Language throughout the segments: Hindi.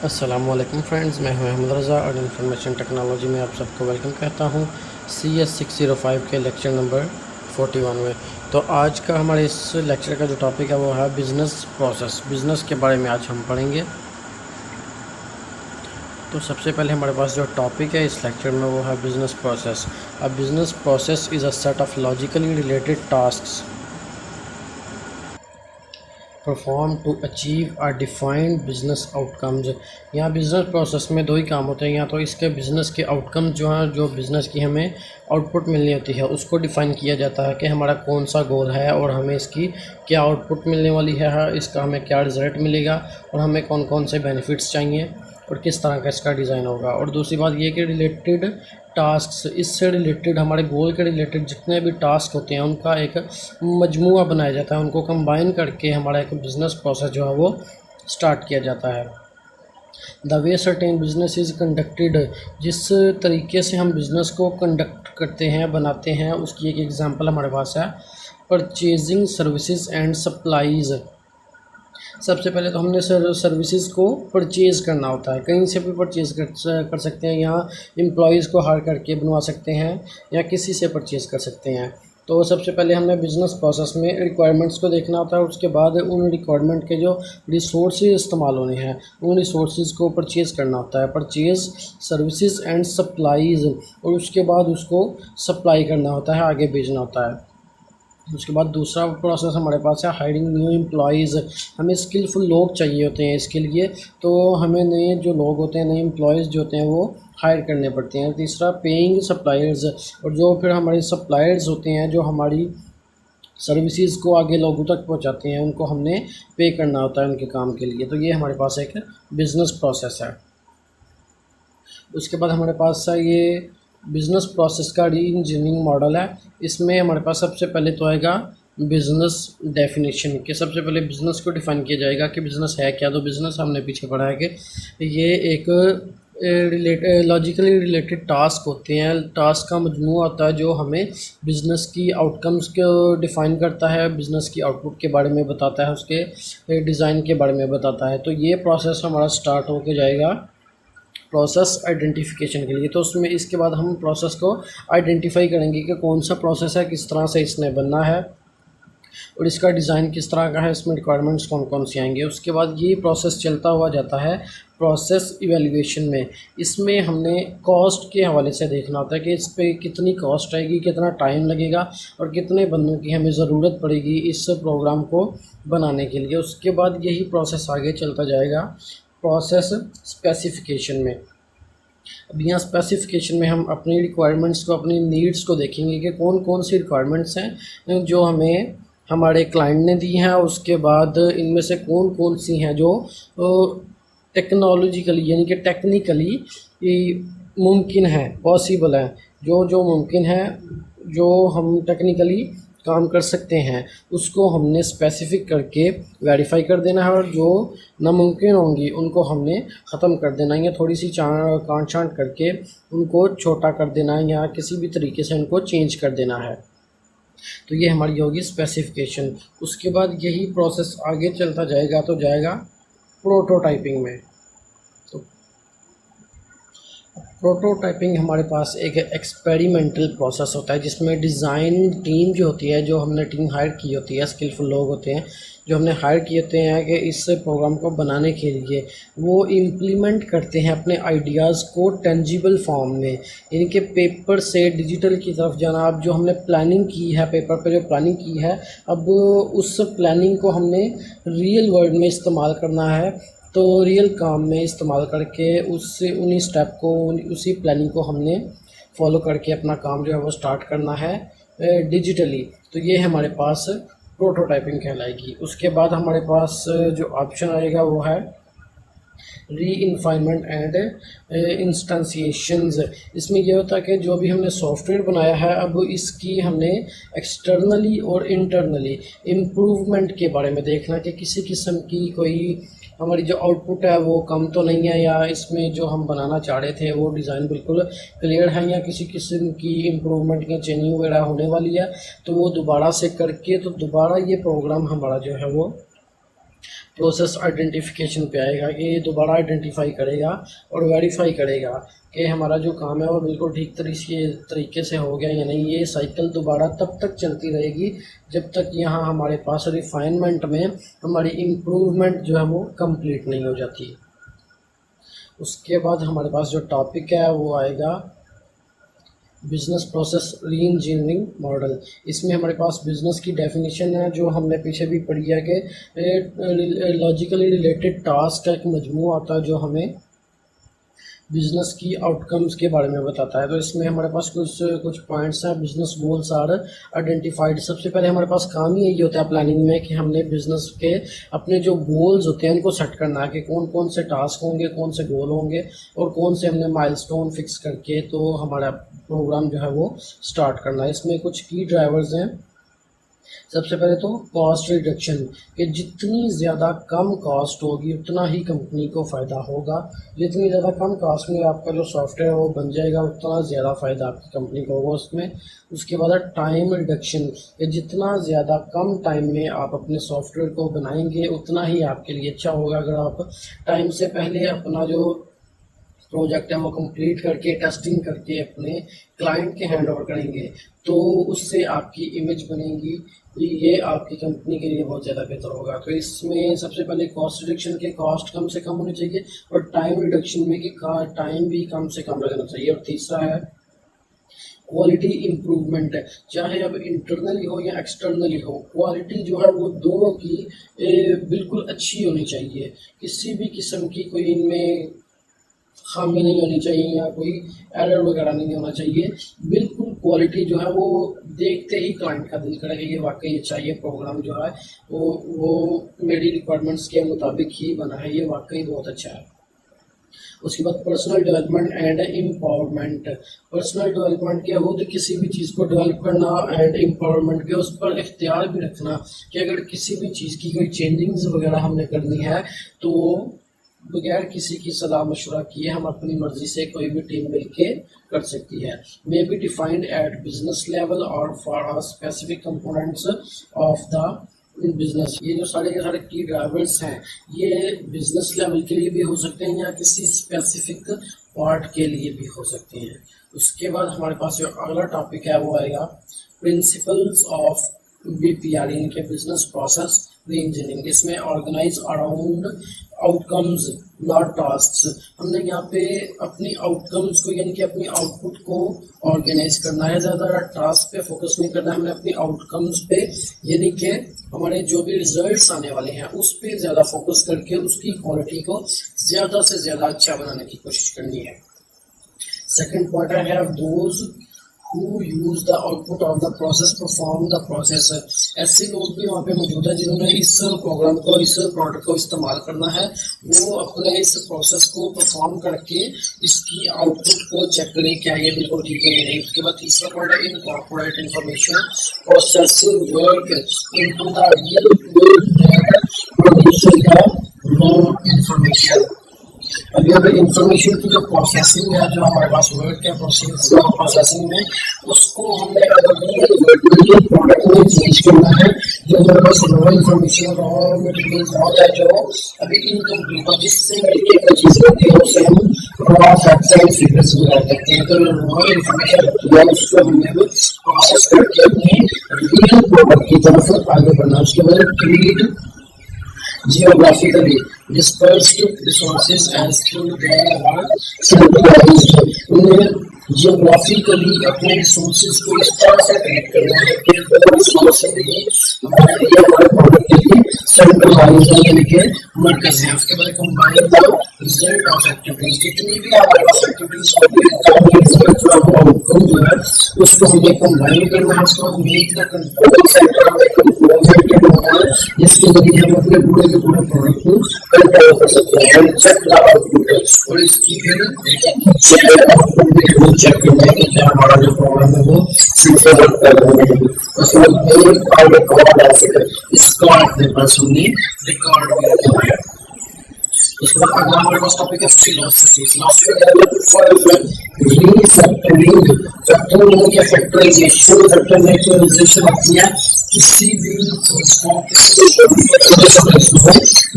अस्सलामुअलैकुम फ्रेंड्स, मैं हूं अहमद रज़ा और इंफॉर्मेशन टेक्नोलॉजी में आप सबको वेलकम कहता हूं CS605 के लेक्चर नंबर 41 में। तो आज का हमारे इस लेक्चर का जो टॉपिक है वो है बिज़नेस प्रोसेस। बिज़नेस के बारे में आज हम पढ़ेंगे। तो सबसे पहले हमारे पास जो टॉपिक है इस लेक्चर में वो है business process. A business process is a set of logically related tasks perform to achieve a defined business outcomes. यहाँ बिज़नेस प्रोसेस में दो ही काम होते हैं, या तो इसके बिज़नेस के आउटकम्स जो हैं, जो बिज़नेस की हमें आउटपुट मिलनी होती है उसको डिफ़ाइन किया जाता है कि हमारा कौन सा गोल है और हमें इसकी क्या आउटपुट मिलने वाली है, इसका हमें क्या रिज़ल्ट मिलेगा और हमें कौन कौन से बेनिफिट्स चाहिए और किस तरह का इसका डिज़ाइन होगा। और दूसरी बात ये कि रिलेटेड टास्क्स, इससे रिलेटेड हमारे गोल के रिलेटेड जितने भी टास्क होते हैं उनका एक मजमूआ बनाया जाता है, उनको कंबाइन करके हमारा एक बिज़नेस प्रोसेस जो है वो स्टार्ट किया जाता है। The way certain business is conducted, जिस तरीके से हम बिज़नेस को कंडक्ट करते हैं, बनाते हैं, उसकी एक एग्जांपल हमारे पास है परचेजिंग सर्विसेज एंड सप्लाईज़। सबसे पहले तो हमने सर्विसेज को परचेज़ करना होता है, कहीं से भी परचेज़ कर सकते हैं, यहाँ एम्प्लॉयज़ को हायर करके बनवा सकते हैं या किसी से परचेज़ कर सकते हैं। तो सबसे पहले हमने बिज़नेस प्रोसेस में रिक्वायरमेंट्स को देखना होता है, उसके बाद उन रिक्वायरमेंट के जो रिसोर्सेज इस्तेमाल होने हैं उन रिसोर्सेज को परचेज़ करना होता है, परचेज़ सर्विसेज एंड सप्लाईज़, और उसके बाद उसको सप्लाई करना होता है, आगे भेजना होता है। उसके बाद दूसरा प्रोसेस हमारे पास है हायरिंग न्यू एम्प्लॉयज़। हमें स्किलफुल लोग चाहिए होते हैं इसके लिए, तो हमें नए जो लोग होते हैं, नए एम्प्लॉयज़ जो होते हैं वो हायर करने पड़ते हैं। तीसरा पेइंग सप्लायर्स, और जो फिर हमारे सप्लायर्स होते हैं जो हमारी सर्विसेज को आगे लोगों तक पहुंचाते हैं, उनको हमने पे करना होता है उनके काम के लिए। तो ये हमारे पास एक बिज़नेस प्रोसेस है। उसके बाद हमारे पास है ये बिज़नेस प्रोसेस का री इंजीनियरिंग मॉडल है। इसमें हमारे पास सबसे पहले तो आएगा बिज़नेस डेफिनेशन, के सबसे पहले बिज़नेस को डिफ़ाइन किया जाएगा कि बिज़नेस है क्या। तो बिज़नेस हमने पीछे पढ़ा है कि ये एक लॉजिकली रिलेटेड टास्क होते हैं, टास्क का मजमूआ होता है जो हमें बिज़नेस की आउटकम्स को डिफ़ाइन करता है, बिज़नेस की आउटपुट के बारे में बताता है, उसके डिज़ाइन के बारे में बताता है। तो ये प्रोसेस हमारा स्टार्ट होके जाएगा प्रोसेस आइडेंटिफिकेशन के लिए। तो उसमें इसके बाद हम प्रोसेस को आइडेंटिफाई करेंगे कि कौन सा प्रोसेस है, किस तरह से इसने बनना है और इसका डिज़ाइन किस तरह का है, इसमें रिक्वायरमेंट्स कौन कौन सी आएंगे। उसके बाद ये प्रोसेस चलता हुआ जाता है प्रोसेस इवैल्यूएशन में। इसमें हमने कॉस्ट के हवाले से देखना होता है कि इस पर कितनी कॉस्ट आएगी, कितना टाइम लगेगा और कितने बंदों की हमें ज़रूरत पड़ेगी इस प्रोग्राम को बनाने के लिए। उसके बाद यही प्रोसेस आगे चलता जाएगा प्रोसेस स्पेसिफिकेशन में। अब यहाँ स्पेसिफिकेशन में हम अपनी रिक्वायरमेंट्स को, अपनी नीड्स को देखेंगे कि कौन कौन सी रिक्वायरमेंट्स हैं जो हमें हमारे क्लाइंट ने दी हैं। उसके बाद इनमें से कौन कौन सी हैं जो टेक्नोलॉजिकली यानी कि टेक्निकली मुमकिन है, पॉसिबल है, जो जो मुमकिन है, जो हम टेक्निकली काम कर सकते हैं, उसको हमने स्पेसिफिक करके वेरीफाई कर देना है, और जो नामुमकिन होंगी उनको हमने ख़त्म कर देना है, या थोड़ी सी काट छांट करके उनको छोटा कर देना है या किसी भी तरीके से उनको चेंज कर देना है। तो ये हमारी होगी स्पेसिफिकेशन। उसके बाद यही प्रोसेस आगे चलता जाएगा तो जाएगा प्रोटोटाइपिंग में। प्रोटोटाइपिंग हमारे पास एक एक्सपेरिमेंटल प्रोसेस होता है जिसमें डिज़ाइन टीम जो होती है, जो हमने टीम हायर की होती है, स्किलफुल लोग होते हैं जो हमने हायर किए होते हैं कि इस प्रोग्राम को बनाने के लिए, वो इम्प्लीमेंट करते हैं अपने आइडियाज़ को टेंजिबल फॉर्म में, यानी कि पेपर से डिजिटल की तरफ जाना। अब जो हमने प्लानिंग की है, पेपर पे जो प्लानिंग की है, अब उस प्लानिंग को हमने रियल वर्ल्ड में इस्तेमाल करना है। तो रियल काम में इस्तेमाल करके उससे उन्हीं स्टेप को, उसी प्लानिंग को हमने फॉलो करके अपना काम जो है वो स्टार्ट करना है डिजिटली। तो ये हमारे पास प्रोटोटाइपिंग कहलाएगी। उसके बाद हमारे पास जो ऑप्शन आएगा वो है री इन्फाइनमेंट एंड इंस्टेंसिएशंस। इसमें यह होता है कि जो भी हमने सॉफ्टवेयर बनाया है, अब इसकी हमने एक्सटर्नली और इंटरनली इम्प्रूवमेंट के बारे में देखना कि किसी किस्म की कोई हमारी जो आउटपुट है वो कम तो नहीं है, या इसमें जो हम बनाना चाह रहे थे वो डिज़ाइन बिल्कुल क्लियर है, या किसी किस्म की इम्प्रूवमेंट या चेंजिंग वगैरह होने वाली है। तो वो दोबारा से करके, तो दोबारा ये प्रोग्राम हमारा जो है वो प्रोसेस आइडेंटिफिकेशन पे आएगा कि ये दोबारा आइडेंटिफाई करेगा और वेरीफाई करेगा कि हमारा जो काम है वो बिल्कुल ठीक तरीके से हो गया या नहीं। ये साइकिल दोबारा तब तक चलती रहेगी जब तक यहाँ हमारे पास रिफाइनमेंट में हमारी इम्प्रूवमेंट जो है वो कंप्लीट नहीं हो जाती। उसके बाद हमारे पास जो टॉपिक है वो आएगा business process re engineering model. इसमें हमारे पास बिज़नेस की डेफिनेशन है जो हमने पीछे भी पढ़ी है कि लॉजिकली रिलेटेड टास्क का एक मजमू आता है जो हमें बिज़नेस की आउटकम्स के बारे में बताता है। तो इसमें हमारे पास कुछ पॉइंट्स हैं। Business goals are identified. सबसे पहले हमारे पास काम ही यही होता है प्लानिंग में कि हमने बिज़नेस के अपने जो गोल्स होते हैं उनको सेट करना है कि कौन कौन से टास्क होंगे, कौन से गोल होंगे और कौन से हमने माइलस्टोन फिक्स करके तो हमारा प्रोग्राम जो है वो स्टार्ट करना है। इसमें कुछ की ड्राइवर्स हैं। सबसे पहले तो कॉस्ट रिडक्शन, कि जितनी ज़्यादा कम कॉस्ट होगी उतना ही कंपनी को फ़ायदा होगा। जितनी ज़्यादा कम कॉस्ट में आपका जो सॉफ्टवेयर वो बन जाएगा उतना ज़्यादा फ़ायदा आपकी कंपनी को होगा उसमें। उसके बाद टाइम रिडक्शन, कि जितना ज़्यादा कम टाइम में आप अपने सॉफ्टवेयर को बनाएंगे उतना ही आपके लिए अच्छा होगा। अगर आप टाइम से पहले अपना जो प्रोजेक्ट है वो कंप्लीट करके टेस्टिंग करके अपने क्लाइंट के हैंड ओवर करेंगे तो उससे आपकी इमेज बनेगी, ये आपकी कंपनी के लिए बहुत ज़्यादा बेहतर होगा। तो इसमें सबसे पहले कॉस्ट रिडक्शन के कॉस्ट कम से कम होनी चाहिए और टाइम रिडक्शन में कि टाइम भी कम से कम लगना चाहिए। और तीसरा है क्वालिटी इम्प्रूवमेंट, चाहे अब इंटरनली हो या एक्सटर्नली हो, क्वालिटी जो है वो दोनों की बिल्कुल अच्छी होनी चाहिए। किसी भी किस्म की कोई इनमें खामी नहीं होनी चाहिए या कोई एरर वगैरह नहीं होना चाहिए। बिल्कुल क्वालिटी जो है वो देखते ही क्लाइंट का दिल करेगा ये वाकई अच्छा, ये प्रोग्राम जो है वो मेरी रिक्वायरमेंट्स के मुताबिक ही बना है, ये वाकई बहुत अच्छा है। उसके बाद personal development and empowerment. Personal development क्या हो तो किसी भी चीज़ को डेवलप करना एंड एम्पावरमेंट के उस पर इख्तियार भी रखना कि अगर किसी भी चीज़ की कोई चेंजिंग्स वगैरह हमने करनी है तो बगैर किसी की सलाह मशवरा किए हम अपनी मर्जी से कोई भी टीम मिलके कर सकती है। May be defined at business level और for specific components of the business. ये जो सारे के सारे की ड्राइवर्स हैं ये बिजनेस लेवल के लिए भी हो सकते हैं या किसी स्पेसिफिक पार्ट के लिए भी हो सकते हैं। उसके बाद हमारे पास जो अगला टॉपिक है वो आएगा प्रिंसिपल्स ऑफ BPR यानी कि बिजनेस प्रोसेस री इंजीनियरिंग। इसमें organise around outcomes not tasks. हमने यहाँ पे अपनी आउटकम्स को यानी कि अपनी आउटपुट को ऑर्गेनाइज करना है, ज़्यादा टास्क पे फोकस नहीं करना है, हमने अपनी आउटकम्स पे यानी कि हमारे जो भी रिजल्ट्स आने वाले हैं उस पर ज़्यादा फोकस करके उसकी क्वालिटी को ज़्यादा से ज़्यादा अच्छा बनाने की कोशिश करनी है। सेकेंड पॉइंट है have those who use the output of the process perform the process। ऐसे लोग भी वहाँ पे मौजूद है जिन्होंने इस प्रोग्राम को इस प्रोडक्ट को इस्तेमाल करना है, वो अपने इस प्रोसेस को परफॉर्म करके इसकी आउटपुट को चेक करें क्या ये बिल्कुल ठीक है या नहीं। उसके बाद तीसरा पॉइंट है incorporate information processing work into the real producing the raw information. अब यहाँ पे इंफॉर्मेशन की जो प्रोसेसिंग है जो हमारे पास वर्ड है प्रोसेसिंग में उसको हमने प्रोडक्ट में चेंज करना है। जो हमारे पास रॉ इंफॉर्मेशन रॉ मटेरियल होता है जो अभी इनकम्प्लीट हो जिससे मिलके चीज होती है उसे हम रॉ फैक्ट्स एंड फिगर्स वगैरह कहते हैं। तो रॉ इंफॉर्मेशन होती है उसको हमने प्रोसेस करके अपनी रियल प्रोडक्ट की तरफ आगे बढ़ना। उसके बाद treat geographically dispersed resources as to their centralized। उन्हें जियोग्राफिकली अपने रिसोर्सेज को इस तरह से ट्रीट करना है कि वो रिसोर्सेज भी हमारे लिए हमारे प्रोडक्ट के लिए सेंट्रलाइज है यानी कि मरकज़ है। उसके बाद combine the result of activities, जितनी भी हमारे पास एक्टिविटीज आउटकम जो है उसको हमें कंबाइन करना है, उसको मेक द कंट्रोल सेंटर में कंट्रोल सेंटर होता है जिसके जरिए हम अपने पूरे के पूरे प्रोडक्ट को कंट्रोल कर सकते हैं। चेक द आउटपुट और इसकी फिर चेक करना है कि क्या हमारा जो प्रोग्राम है वो सही से वर्क कर रहा है। उसके बाद मेन पार्ट रिकॉर्ड है, इस कार्ड के पास हमने रिकॉर्ड भी रखा है। उसके example of this topic is philosophy. Philosophy is for refactoring, factoring या factorization, factorization होती है किसी भी चीज को किसी को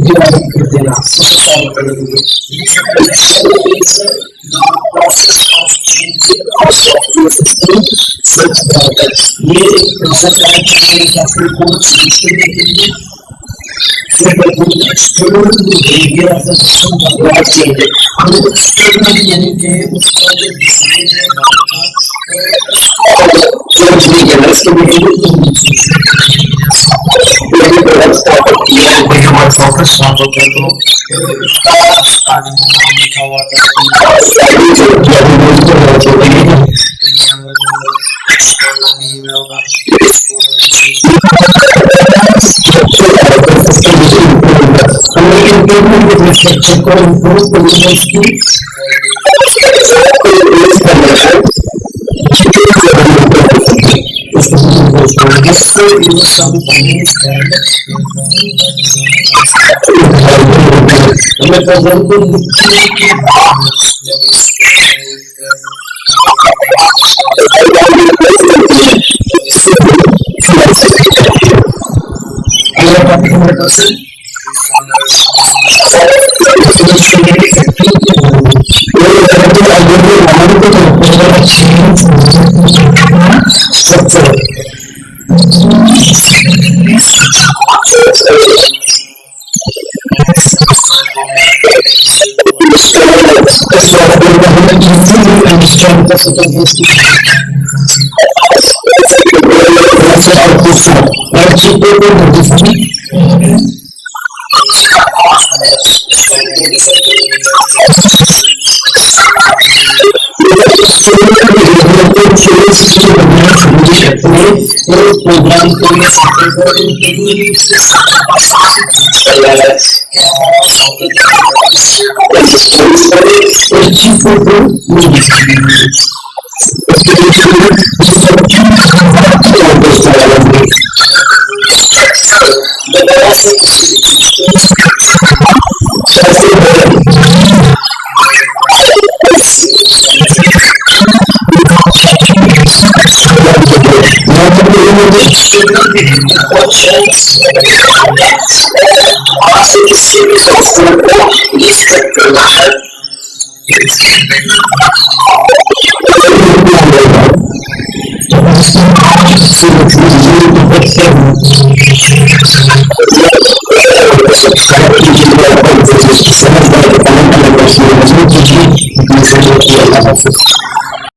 डिवाइड कर देना, उसे सॉल्व करने के लिए। Refactorization is the process of changing our software system such that ये एक प्रोसेस है कि सॉफ्टवेयर को चेंज करने के लिए external behavior of the system का क्या चेंज है, हमें external यानी कि उसका जो डिजाइन है उसको चेंज नहीं करना, इसके बिहेवियर को नहीं चेंज करना। यदि प्रोडक्ट स्टार्ट किया है कोई हमारा सॉफ्टवेयर स्टार्ट होता है तो उसका स्टार्टिंग में लिखा हुआ था हमें इम्प्रूवमेंट विद रिस्ट्रक्चर को इम्प्रूव करने की इससे ये सब हमें प्रोग्राम को लिखने के बाद प्रोग्राम को